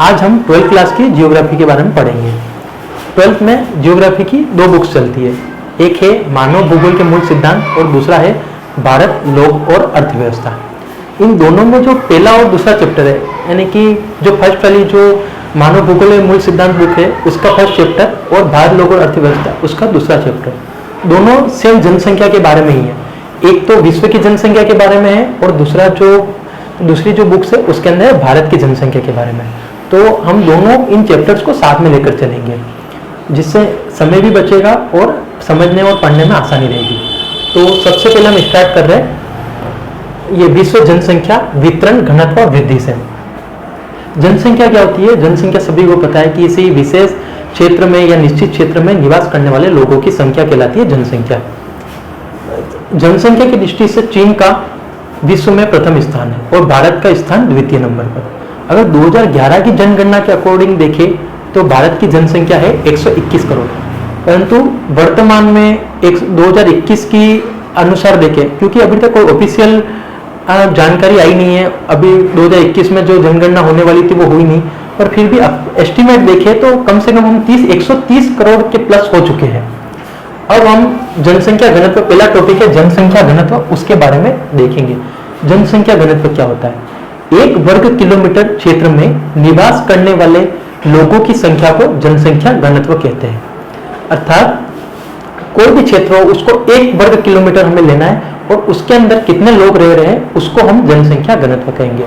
आज हम 12th class की जियोग्राफी के बारे में पढ़ेंगे। 12th में जियोग्राफी की दो बुक्स चलती है, एक है मानव भूगोल के मूल सिद्धांत और दूसरा है भारत, लोक और अर्थव्यवस्था। इन दोनों में जो पहला और दूसरा चैप्टर है, यानी कि जो फर्स्ट वाली जो मानव भूगोल के मूल सिद्धांत बुक है उसका फर्स्ट चैप्टर और भारत, लोक और अर्थव्यवस्था उसका दूसरा चैप्टर, दोनों सेम जनसंख्या के बारे में ही है। एक तो विश्व की जनसंख्या के बारे में है और दूसरी जो बुक्स है उसके अंदर है भारत की जनसंख्या के बारे में। तो हम दोनों इन चैप्टर्स को साथ में लेकर चलेंगे, जिससे समय भी बचेगा और समझने और पढ़ने में आसानी रहेगी। तो सबसे पहले हम स्टार्ट कर रहे हैं ये विश्व जनसंख्या वितरण घनत्व और वृद्धि से। जनसंख्या क्या होती है? जनसंख्या सभी को पता है कि किसी विशेष क्षेत्र में या निश्चित क्षेत्र में निवास करने वाले लोगों की संख्या कहलाती है जनसंख्या। जनसंख्या की दृष्टि से चीन का विश्व में प्रथम स्थान है और भारत का स्थान द्वितीय नंबर पर। अगर 2011 की जनगणना के अकॉर्डिंग देखें तो भारत की जनसंख्या है 121 करोड़, परंतु वर्तमान में 2021 की अनुसार देखें, क्योंकि अभी तक कोई ऑफिशियल जानकारी आई नहीं है, अभी 2021 में जो जनगणना होने वाली थी वो हुई नहीं, पर फिर भी एस्टिमेट देखें तो कम से कम हम 130 करोड़ के प्लस हो चुके हैं। अब हम जनसंख्या घनत्व, पहला टॉपिक है जनसंख्या घनत्व, उसके बारे में देखेंगे। जनसंख्या घनत्व क्या होता है? एक वर्ग किलोमीटर क्षेत्र में निवास करने वाले लोगों की संख्या को जनसंख्या घनत्व कहते हैं। अर्थात कोई भी क्षेत्र हो उसको एक वर्ग किलोमीटर हमें लेना है और उसके अंदर कितने लोग रह रहे हैं उसको हम जनसंख्या घनत्व कहेंगे।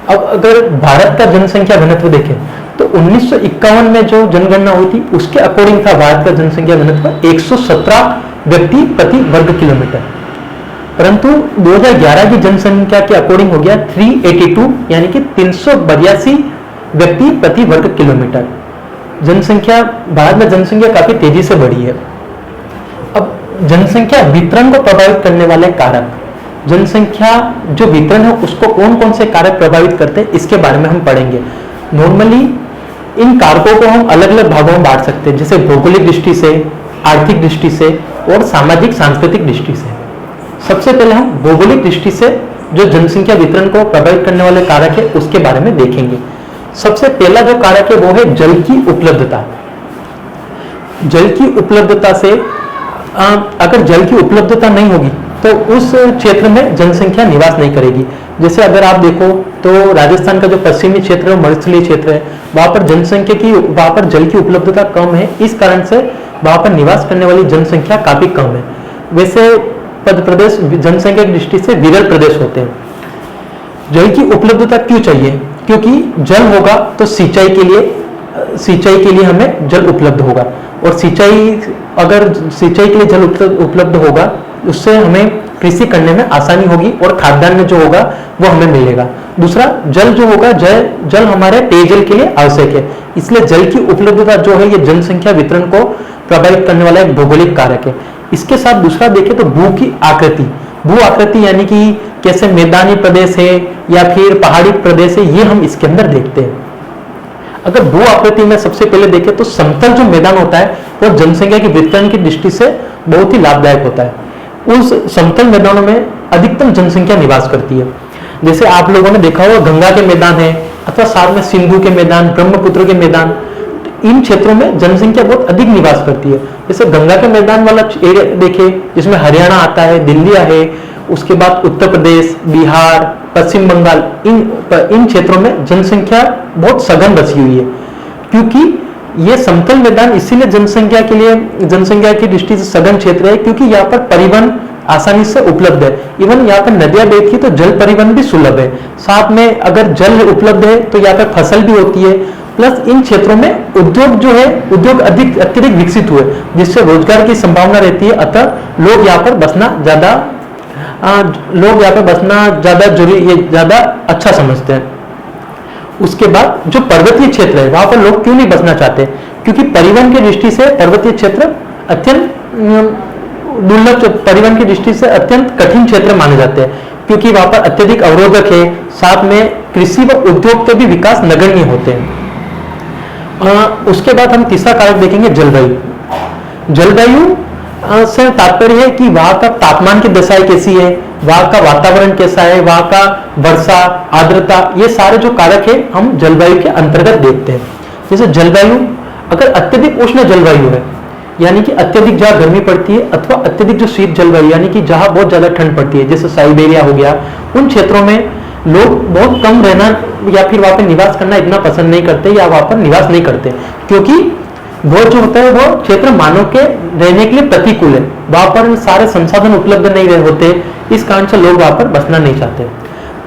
अब अगर भारत का जनसंख्या घनत्व देखें तो 1951 में जो जनगणना हुई थी उसके अकॉर्डिंग था भारत का जनसंख्या घनत्व 117 व्यक्ति प्रति वर्ग किलोमीटर, परंतु 2011 की जनसंख्या के अकॉर्डिंग हो गया 382, यानी कि 382 व्यक्ति प्रति वर्ग किलोमीटर। जनसंख्या भारत में जनसंख्या काफी तेजी से बढ़ी है। अब जनसंख्या वितरण को प्रभावित करने वाले कारक, जनसंख्या जो वितरण है उसको कौन कौन से कारक प्रभावित करते हैं इसके बारे में हम पढ़ेंगे। नॉर्मली इन कारकों को हम अलग अलग भागों में बांट सकते हैं, जैसे भौगोलिक दृष्टि से, आर्थिक दृष्टि से और सामाजिक सांस्कृतिक दृष्टि से। सबसे पहले हम भौगोलिक दृष्टि से जो जनसंख्या वितरण को प्रभावित करने वाले कारक है उसके बारे में देखेंगे। सबसे पहला जो कारक है वो है जल की उपलब्धता। जल की उपलब्धता से अगर जल की उपलब्धता नहीं होगी तो उस क्षेत्र में जनसंख्या निवास नहीं करेगी। जैसे अगर आप देखो तो राजस्थान का जो पश्चिमी क्षेत्र है, मरुस्थलीय क्षेत्र है, वहां पर जल की उपलब्धता कम है, इस कारण से वहां पर निवास करने वाली जनसंख्या काफी कम है। वैसे मध्य प्रदेश जनसंख्या की दृष्टि से विरल प्रदेश होते हैं। जल की उपलब्धता क्यों चाहिए? क्योंकि जल होगा तो सिंचाई के लिए हमें जल उपलब्ध होगा, और अगर सिंचाई के लिए जल उपलब्ध होगा उससे हमें कृषि करने में आसानी होगी और खाद्यान्न जो होगा वो हमें मिलेगा। दूसरा, जल जो होगा, जल हमारे पेयजल के लिए आवश्यक है, इसलिए जल की उपलब्धता जो है ये जनसंख्या वितरण को प्रभावित करने वाला एक भौगोलिक कारक है। इसके साथ दूसरा देखें तो भू की आकृति, भू आकृति यानी कि कैसे मैदानी प्रदेश है या फिर पहाड़ी प्रदेश है, ये हम इसके अंदर देखते हैं। अगर भू आकृति में सबसे पहले देखें तो समतल जो मैदान होता है वो जनसंख्या की वितरण की दृष्टि से बहुत ही लाभदायक होता है। उस समतल मैदानों में अधिकतम जनसंख्या निवास करती है। जैसे आप लोगों ने देखा होगा गंगा के मैदान है, अथवा साथ में सिंधु के मैदान, ब्रह्मपुत्र के मैदान, इन क्षेत्रों में जनसंख्या बहुत अधिक निवास करती है। जैसे गंगा के मैदान वाला एरिया देखे जिसमें हरियाणा आता है, दिल्ली है, उसके बाद उत्तर प्रदेश, बिहार, पश्चिम बंगाल, इन क्षेत्रों में जनसंख्या बहुत सघन बसी हुई है, क्योंकि ये समतल मैदान इसीलिए जनसंख्या की दृष्टि से सघन क्षेत्र है क्योंकि यहाँ पर परिवहन आसानी से उपलब्ध है। इवन यहाँ पर नदियां बहती तो जल परिवहन भी सुलभ है। साथ में अगर जल उपलब्ध है तो यहाँ पर फसल भी होती है, प्लस इन क्षेत्रों में उद्योग अत्यधिक विकसित हुए, जिससे रोजगार की संभावना रहती है। अतः लोग यहाँ पर बसना ज्यादा अच्छा समझते हैं। उसके बाद जो पर्वतीय क्षेत्र है वहां पर लोग क्यों नहीं बसना चाहते? क्योंकि परिवहन की दृष्टि से पर्वतीय क्षेत्र अत्यंत दुर्लभ, परिवहन की दृष्टि से अत्यंत कठिन क्षेत्र माने जाते हैं, क्योंकि वहां पर अत्यधिक अवरोधक है। साथ में कृषि व उद्योग के भी विकास नगण्य होते हैं। उसके बाद हम तीसरा कारक देखेंगे जलवायु। जलवायु से तात्पर्य है कि वहां का तापमान की दशाएं कैसी है, वहां का वातावरण कैसा है, वहां का वर्षा, आर्द्रता, ये सारे जो कारक है हम जलवायु के अंतर्गत देखते हैं। जैसे जलवायु, अगर अत्यधिक उष्ण जलवायु है, यानी कि अत्यधिक जहां गर्मी पड़ती है, अथवा अत्यधिक जो शीत जलवायु यानी कि जहां बहुत ज्यादा ठंड पड़ती है, जैसे साइबेरिया हो गया, उन क्षेत्रों में लोग बहुत कम रहना या फिर वहां पर निवास करना इतना पसंद नहीं करते या वहां पर निवास नहीं करते, क्योंकि वो जो होता है वो क्षेत्र मानव के रहने के लिए प्रतिकूल है, वहां पर सारे संसाधन उपलब्ध नहीं होते, इस कारण से लोग वहां पर बसना नहीं चाहते।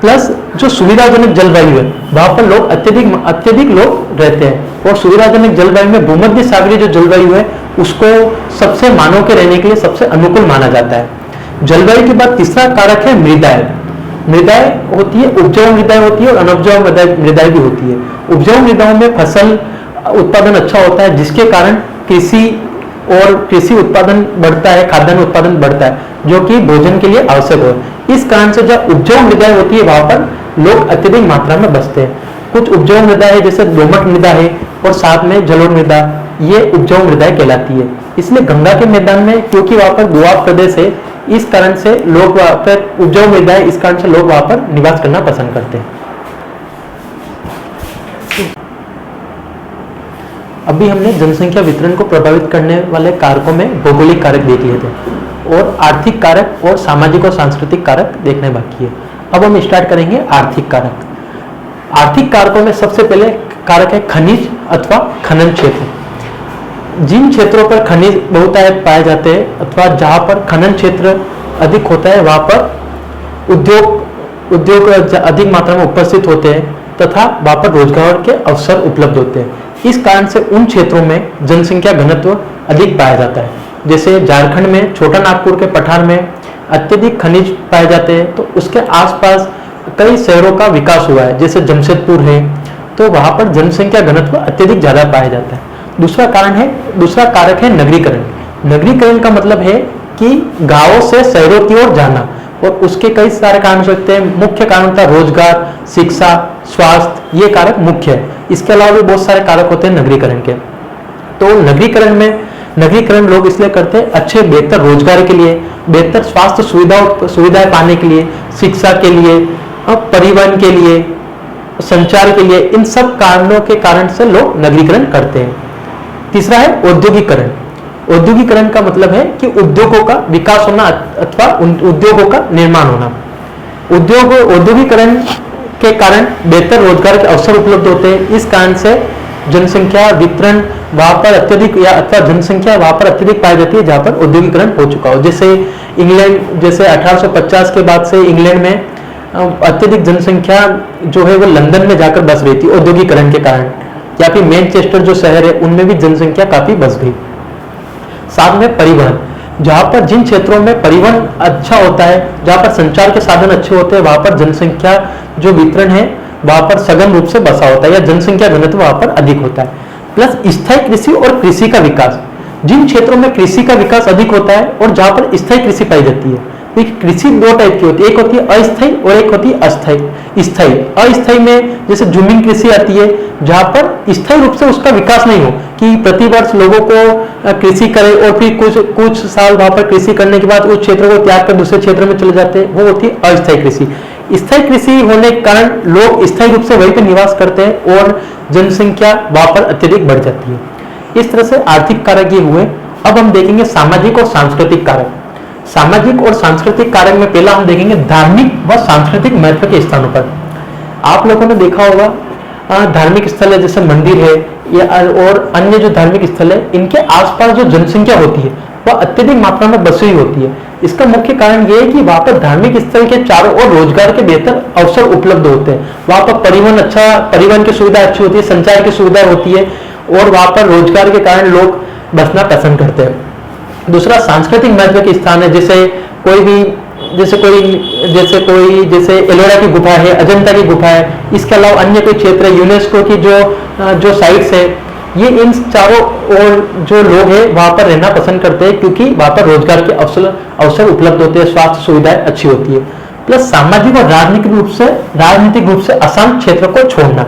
प्लस जो सुविधाजनक जलवायु है वहां पर लोग अत्यधिक लोग रहते हैं, और सुविधाजनक जलवायु में भूमध्य सागरीय जो जलवायु है उसको सबसे मानव के रहने के लिए सबसे अनुकूल माना जाता है। जलवायु के बाद तीसरा कारक है मृदाएं। मृदाएं होती है, उपजाऊ मृदाएं होती है और अनउपजाऊ मृदाएं भी होती है। उपजाऊ मृदाओं में फसल उत्पादन अच्छा होता है, जिसके कारण कृषि उत्पादन बढ़ता है, खाद्यान्न उत्पादन बढ़ता है, जो कि भोजन के लिए आवश्यक हो। इस कारण से जब उपजाऊ मृदाएं होती है वहां पर लोग अत्यधिक मात्रा में बसते हैं। कुछ उपजाऊ मृदा है जैसे दोमट मृदा है और साथ में जलोढ़ मृदा, ये उपजाऊ मृदाएं कहलाती है। इसलिए गंगा के मैदान में, क्योंकि वहां पर दोआब प्रदेश है, इस कारण से लोग वहां पर उपजाऊ मृदाएं, इस कारण से लोग वहां पर निवास करना पसंद करते हैं। अभी हमने जनसंख्या वितरण को प्रभावित करने वाले कारकों में भौगोलिक कारक देख लिए थे और आर्थिक कारक और सामाजिक और सांस्कृतिक कारक देखने बाकी है। अब हम स्टार्ट करेंगे आर्थिक कारक। आर्थिक कारकों में सबसे पहले कारक है खनिज अथवा खनन क्षेत्र। जिन क्षेत्रों पर खनिज बहुत पाए जाते हैं अथवा जहां पर खनन क्षेत्र अधिक होता है वहां पर उद्योग अधिक मात्रा में उपस्थित होते हैं तथा वहां पर रोजगार के अवसर उपलब्ध होते हैं। इस कारण से उन क्षेत्रों में जनसंख्या घनत्व अधिक पाया जाता है। जैसे झारखंड में छोटा नागपुर के पठार में अत्यधिक खनिज पाए जाते हैं, तो उसके आसपास कई शहरों का विकास हुआ है, जैसे जमशेदपुर है, तो वहां पर जनसंख्या घनत्व अत्यधिक ज्यादा पाया जाता है। दूसरा कारक है नगरीकरण। नगरीकरण का मतलब है कि गांवों से शहरों की ओर जाना, और उसके कई सारे कारण हो सकते हैं। मुख्य कारण था रोजगार, शिक्षा, स्वास्थ्य, ये कारक मुख्य है। इसके अलावा भी बहुत सारे कारक होते हैं नगरीकरण के। तो नगरीकरण लोग इसलिए करते हैं अच्छे बेहतर रोजगार के लिए, बेहतर स्वास्थ्य सुविधाएं पाने के लिए, शिक्षा के लिए, परिवहन के लिए, संचार के लिए, इन सब कारणों के कारण से लोग नगरीकरण करते हैं। तीसरा है औद्योगिकरण। औद्योगिकरण का मतलब है कि उद्योगों का विकास होना अथवा उद्योगों का निर्माण होना। औद्योगिकरण के कारण बेहतर रोजगार के अवसर उपलब्ध होते हैं। इस कारण से जनसंख्या वितरण वहां पर अत्यधिक अथवा जनसंख्या वहां पर अत्यधिक पाई जाती है जहां पर औद्योगिकरण हो चुका हो। जैसे इंग्लैंड, जैसे 1850 के बाद से इंग्लैंड में अत्यधिक जनसंख्या जो है वो लंदन में जाकर बस रही थी औद्योगिकरण के कारण, या फिर मैनचेस्टर जो शहर है उनमें भी जनसंख्या काफी बस गई। साथ में परिवहन, जहां पर जिन क्षेत्रों में परिवहन अच्छा होता है, जहां पर संचार के साधन अच्छे होते हैं, वहां पर जनसंख्या जो वितरण है वहां पर सघन रूप से बसा होता है या जनसंख्या घनत्व वहां पर अधिक होता है। प्लस स्थायी कृषि और कृषि का विकास, जिन क्षेत्रों में कृषि का विकास अधिक होता है और जहां पर स्थायी कृषि पाई जाती है। कृषि दो टाइप की होती है, एक होती है अस्थायी और एक होती है अस्थायी। स्थायी, अस्थायी में जैसे जमीन कृषि आती है जहां पर स्थायी रूप से उसका विकास नहीं हो, कि प्रतिवर्ष लोगों को कृषि करे और फिर कुछ साल वहां पर कृषि करने के बाद उस क्षेत्र को त्याग कर दूसरे क्षेत्र में चले जाते हैं, वो होती है अस्थायी कृषि। स्थायी कृषि होने के कारण लोग स्थायी रूप से वहीं पर निवास करते हैं और जनसंख्या वहां पर अत्यधिक बढ़ जाती है। इस तरह से आर्थिक कारक ये हुए। अब हम देखेंगे सामाजिक और सांस्कृतिक कारक। सामाजिक और सांस्कृतिक कारक में पहला हम देखेंगे धार्मिक व सांस्कृतिक महत्व के स्थानों पर। आप लोगों ने देखा होगा धार्मिक स्थल है जैसे मंदिर है या और अन्य जो धार्मिक स्थल है, इनके आसपास जो जनसंख्या होती है वह अत्यधिक मात्रा में बसी हुई होती है। इसका मुख्य कारण यह है कि वहां पर धार्मिक स्थल के चारों ओर रोजगार के बेहतर अवसर उपलब्ध होते हैं। वहां पर परिवहन की सुविधा अच्छी होती है, संचार की सुविधा होती है और वहां पर रोजगार के कारण लोग बसना पसंद करते हैं। दूसरा सांस्कृतिक महत्व के स्थान है, जैसे एलोरा की गुफा है, अजंता की गुफा है, इसके अलावा अन्य कोई क्षेत्र है, यूनेस्को की जो साइट्स है, ये इन चारों ओर जो लोग हैं वहां पर रहना पसंद करते हैं क्योंकि वहां पर रोजगार के अवसर उपलब्ध होते हैं, स्वास्थ्य सुविधाएं अच्छी होती है। प्लस सामाजिक और राजनीतिक रूप से अशांत क्षेत्र को छोड़ना।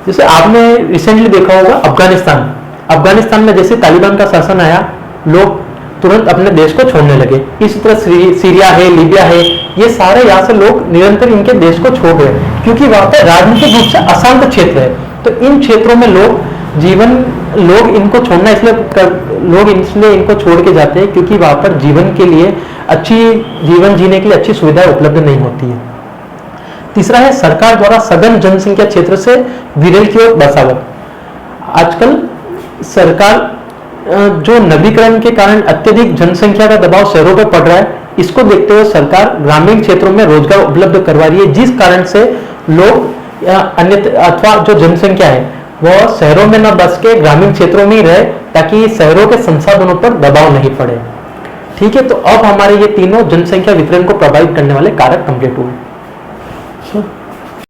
जैसे आपने रिसेंटली देखा होगा अफगानिस्तान में जैसे तालिबान का शासन आया, लोग तुरंत अपने देश को छोड़ने लगे। इसी तरह सीरिया है, लीबिया है, ये सारे यहाँ से लोग निरंतर इनके देश को छोड़ रहे हैं क्योंकि वहां पर राजनीतिक रूप से अशांत क्षेत्र है। तो इन क्षेत्रों में लोग इनको छोड़ना इसलिए इनको छोड़ के जाते हैं क्योंकि वहां पर जीवन जीने के लिए अच्छी सुविधाएं उपलब्ध नहीं होती है। तीसरा है सरकार द्वारा सघन जनसंख्या क्षेत्र से विरल की ओर बसावट। आजकल सरकार जो नवीकरण के कारण अत्यधिक जनसंख्या का दबाव शहरों पर पड़ रहा है, इसको देखते हुए सरकार ग्रामीण क्षेत्रों में रोजगार उपलब्ध करवा रही है, जिस कारण से लोग अथवा जो जनसंख्या है वह शहरों में न बस के ग्रामीण क्षेत्रों में ही रहे ताकि शहरों के संसाधनों पर दबाव नहीं पड़े। ठीक है, तो अब हमारे ये तीनों जनसंख्या वितरण को प्रभावित करने वाले कारक कंप्लीट हुए।